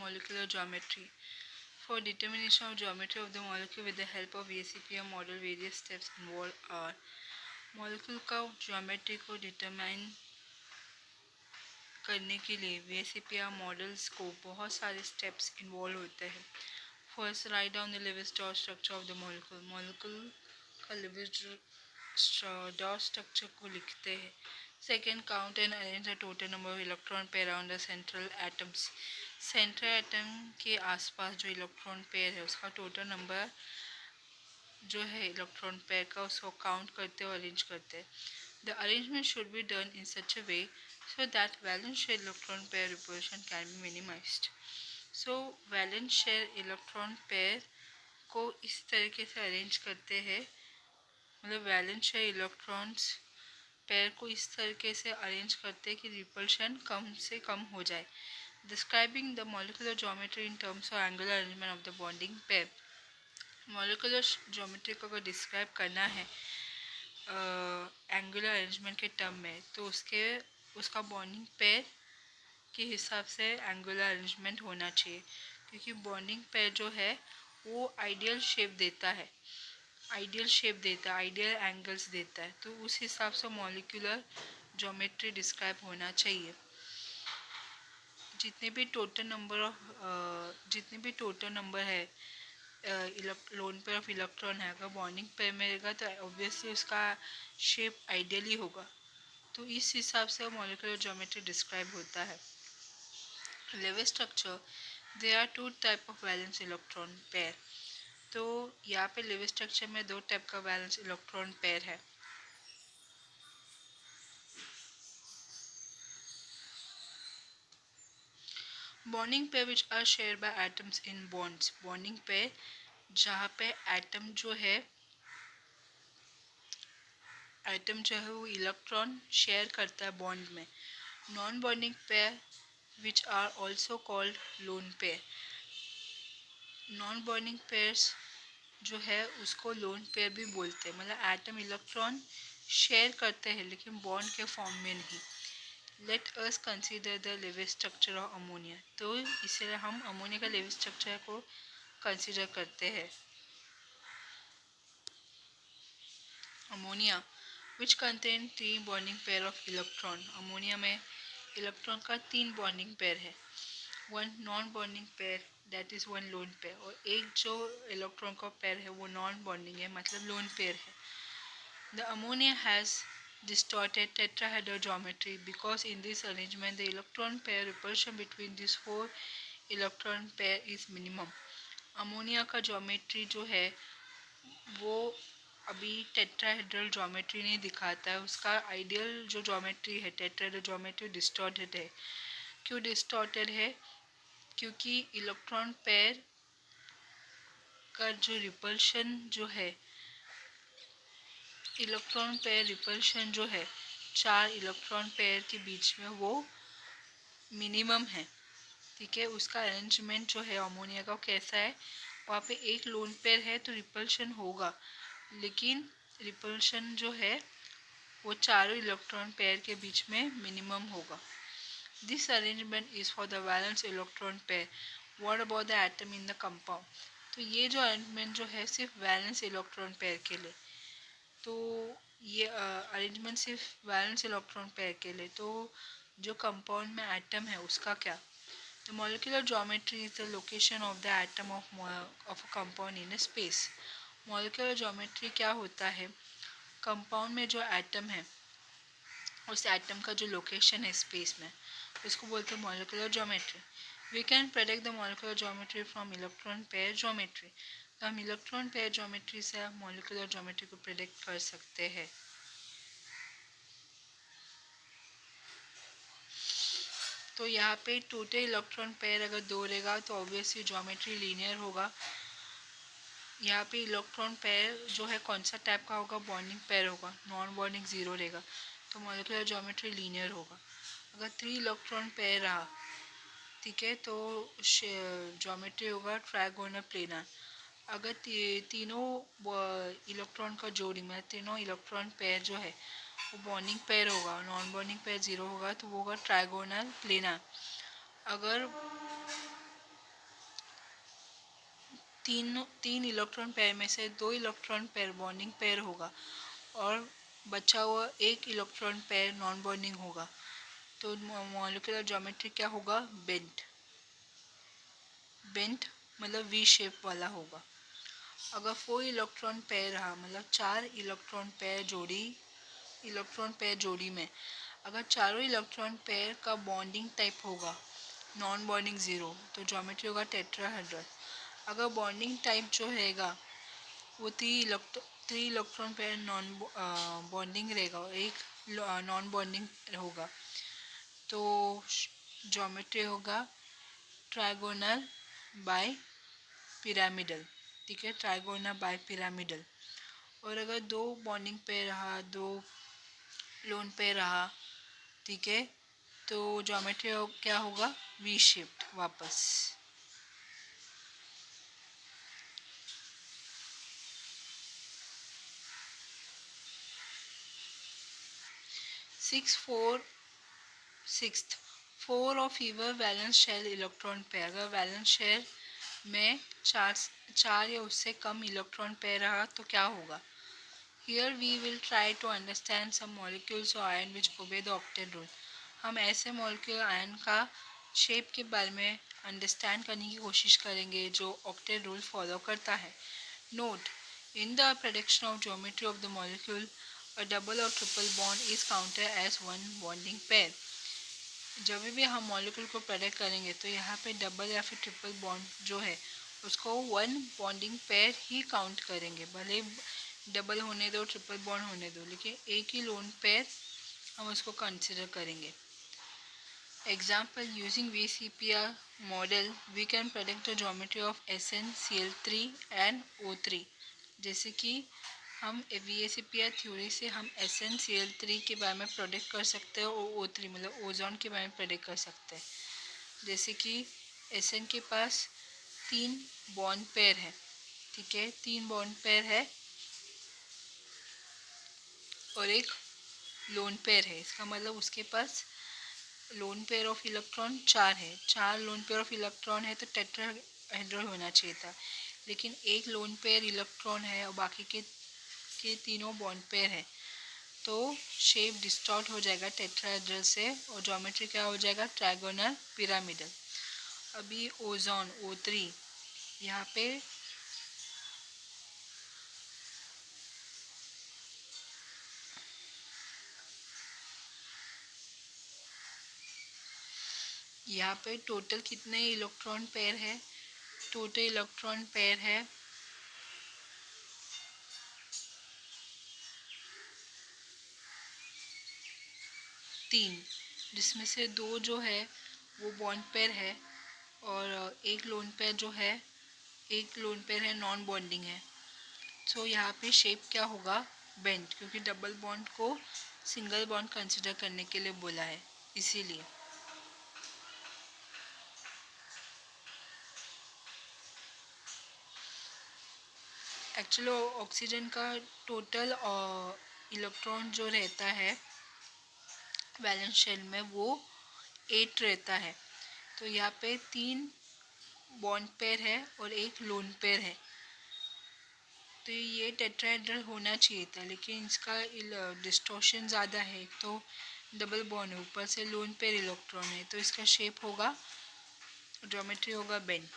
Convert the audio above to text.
molecular geometry. For determination of geometry of the molecule with the help of VSEPR model, various steps involved are molecule का geometry को determine करने के लिए VSEPR models को बहुत सारे steps involve होते हैं. First, write down the Lewis-Dot structure of the molecule. Molecule का Lewis-Dot structure को लिखते हैं. Second, count and arrange the total number of electron pair around the central atoms. Central atom के आसपास जो इलेक्ट्रॉन पेयर है उसका टोटल नंबर जो है इलेक्ट्रॉन पेयर का उसको काउंट करते और अरेंज करते हैं. The arrangement should be done in such a way so that valence share electron pair repulsion can be minimized. So valence share electron pair को इस तरीके से अरेंज करते हैं, मतलब वैलेंस शेयर इलेक्ट्रॉन्स पेयर को इस तरीके से अरेंज करते हैं कि रिपल्शन कम से कम हो जाए. Describing the molecular geometry in terms of angular arrangement of the bonding pair. Molecular geometry को अगर डिस्क्राइब करना है एंगुलर अरेंजमेंट के टर्म में तो उसका बॉन्डिंग पेयर के हिसाब से एंगुलर अरेंजमेंट होना चाहिए, क्योंकि बॉन्डिंग पेयर जो है वो आइडियल शेप देता है, आइडियल एंगल्स देता है, तो उस हिसाब से मॉलिक्यूलर ज्योमेट्री डिस्क्राइब होना चाहिए. जितने भी टोटल नंबर है लोन पेयर ऑफ इलेक्ट्रॉन है, अगर बॉन्डिंग पेयर में रहेगा तो ऑब्वियसली उसका शेप आइडियली होगा, तो इस हिसाब से मॉलिक्यूलर ज्योमेट्री डिस्क्राइब होता है. Level structure, there are two type of valence electron pair. तो यहाँ पे लेवल स्ट्रक्चर में दो टाइप का वैलेंस इलेक्ट्रॉन पेयर है. Bonding pair which are share by atoms in bonds. Bonding pair जहाँ पे एटम जो है वो इलेक्ट्रॉन शेयर करता है बॉन्ड में. Non bonding pair which are also called lone pair. Non bonding pairs जो है उसको लोन पेयर भी बोलते हैं, मतलब एटम इलेक्ट्रॉन शेयर करते हैं लेकिन बॉन्ड के फॉर्म में नहीं. Let us consider the level structure of ammonia. तो इसलिए हम अमोनिया का लेवल स्ट्रक्चर को कंसीडर करते हैं. Ammonia which contain 3 bonding pair of electron. Ammonia में इलेक्ट्रॉन का 3 बॉन्डिंग पेयर है. 1 non bonding pair that is 1 lone pair, और एक जो इलेक्ट्रॉन का पेयर है वो नॉन बॉन्डिंग है, मतलब लोन पेयर है. The ammonia has distorted tetrahedral geometry because in this arrangement the electron pair repulsion between these 4 electron pair is minimum. Ammonia का ज्योमेट्री जो है वो अभी टेट्राहेड्रल ज्योमेट्री नहीं दिखाता है, उसका आइडियल जो ज्योमेट्री है टेट्राहेड्रल ज्योमेट्री डिस्टॉर्टेड है. क्यों डिस्टॉर्टेड है? क्योंकि इलेक्ट्रॉन पेयर का जो रिपल्शन जो है इलेक्ट्रॉन पेयर रिपल्शन जो है 4 इलेक्ट्रॉन पेयर के बीच में वो मिनिमम है. ठीक है, उसका अरेंजमेंट जो है अमोनिया का कैसा है, वहाँ पे एक लोन पेयर है तो रिपल्शन होगा, लेकिन रिपल्शन जो है वो चारों इलेक्ट्रॉन पेयर के बीच में मिनिमम होगा. This arrangement is for the valence electron pair. What about the atom in the compound. तो ये जो अरेंजमेंट जो है सिर्फ वैलेंस इलेक्ट्रॉन पेयर के लिए, तो ये अरेंजमेंट सिर्फ वैलेंस इलेक्ट्रॉन पेयर के लिए. तो जो कंपाउंड में एटम है उसका क्या. The molecular geometry is the location of the atom of a compound in a space. Molecular geometry क्या होता है, कंपाउंड में जो एटम है उस एटम का जो लोकेशन है स्पेस में, उसको बोलते हैं molecular geometry. We can predict the molecular geometry from electron pair geometry. तो हम इलेक्ट्रॉन पेयर ज्योमेट्री से मॉलिक्यूलर ज्योमेट्री को प्रेडिक्ट कर सकते हैं. तो यहाँ पे टोटल इलेक्ट्रॉन पेयर अगर 2 रहेगा तो ऑब्वियसली ज्योमेट्री लीनियर होगा. यहाँ पे इलेक्ट्रॉन पेयर जो है कौन सा टाइप का होगा, बॉन्डिंग पेयर होगा, नॉन बॉन्डिंग 0 रहेगा, तो मॉलिक्यूलर ज्योमेट्री लीनियर होगा. अगर 3 इलेक्ट्रॉन पेयर रहा, ठीक है, तो ज्योमेट्री होगा ट्रायगोनल प्लेनर. अगर तीनों इलेक्ट्रॉन का जोड़ी में तीनों इलेक्ट्रॉन पेयर जो है वो बॉन्डिंग पेयर होगा, नॉन बॉन्डिंग पेयर 0 होगा, तो वो होगा ट्रायगोनल प्लेनर. अगर तीन इलेक्ट्रॉन पेयर में से 2 इलेक्ट्रॉन पेयर बॉन्डिंग पेयर होगा और बचा हुआ एक इलेक्ट्रॉन पेयर नॉन बॉन्डिंग होगा। तो मॉलिक्यूलर ज्योमेट्री क्या होगा? बेंट मतलब वी शेप वाला होगा। अगर 4 इलेक्ट्रॉन पेयर रहा मतलब 4 इलेक्ट्रॉन पेयर जोड़ी में अगर चारों इलेक्ट्रॉन पेयर का बॉन्डिंग टाइप होगा नॉन बॉन्डिंग ज़ीरो, तो ज्योमेट्री होगा टेट्राहेड्रल। अगर बॉन्डिंग टाइप जो रहेगा वो 3 इलेक्ट्रॉन पेयर नॉन बॉन्डिंग रहेगा और एक नॉन बॉन्डिंग होगा, तो ज्योमेट्री होगा ट्राइगोनल बाय पिरामिडल। ठीक है, ट्राइगोनल बाय पिरामिडल। और अगर 2 बॉन्डिंग पेयर रहा, 2 लोन पेयर रहा, ठीक है, तो ज्योमेट्री क्या होगा? वी शेप्ड वापस। 4 और fewer valence shell electron pair. अगर वैलेंस शेल में चार या उससे कम इलेक्ट्रॉन पेयर रहा तो क्या होगा? Here we will try to understand some molecules of iron which obey the octet rule. हम ऐसे मॉलिक्यूल आयन का शेप के बारे में अंडरस्टैंड करने की कोशिश करेंगे जो ऑक्टेट रूल फॉलो करता है। Note, in the prediction of geometry of the molecule a double और triple bond is counted as one bonding pair. जब भी हम मॉलिक्यूल को प्रेडिक्ट करेंगे तो यहाँ पे डबल या फिर ट्रिपल बॉन्ड जो है उसको वन बॉन्डिंग पेयर ही काउंट करेंगे, भले डबल होने दो ट्रिपल बॉन्ड होने दो, लेकिन एक ही लोन पेयर हम उसको कंसिडर करेंगे। Example, using VCPR model we can predict the geometry of SnCl3 and O3। जैसे कि हम VCPR थ्योरी से हम SnCl3 के बारे में प्रेडिक्ट कर सकते हैं और O3 मतलब ओजोन के बारे में प्रेडिक्ट कर सकते हैं। जैसे कि Sn के पास 3 बॉन्ड पेयर है, ठीक है, 3 बॉन्ड पेयर है और एक लोन पेयर है। इसका मतलब उसके पास लोन पेयर ऑफ इलेक्ट्रॉन 4 है, 4 लोन पेयर ऑफ इलेक्ट्रॉन है तो टेट्राहेड्रल होना चाहिए था, लेकिन एक लोन पेयर इलेक्ट्रॉन है और बाकी के तीनों बॉन्ड पेयर है, तो शेप डिस्टॉर्ट हो जाएगा टेट्राहेड्रल से और ज्योमेट्री क्या हो जाएगा? Trigonal pyramidal. अभी ओजोन O3 यहाँ पे टोटल कितने इलेक्ट्रॉन पेयर है? टोटल इलेक्ट्रॉन पेयर है 3, जिसमें से 2 जो है वो बॉन्ड पेयर है और एक लोन पेयर है नॉन बॉन्डिंग है। सो यहाँ पे शेप क्या होगा? बेंट, क्योंकि डबल बॉन्ड को सिंगल बॉन्ड कंसिडर करने के लिए बोला है, इसीलिए। एक्चुअली ऑक्सीजन का टोटल इलेक्ट्रॉन जो रहता है वैलेंस शेल में वो 8 रहता है, तो यहाँ पे 3 बॉन्ड पेयर है और एक लोन पेयर है, तो ये टेट्राहेड्रल होना चाहिए था, लेकिन इसका डिस्टॉर्शन ज़्यादा है। तो डबल बॉन्ड है, ऊपर से लोन पेयर इलेक्ट्रॉन है, तो इसका शेप होगा, ज्योमेट्री होगा बेंट।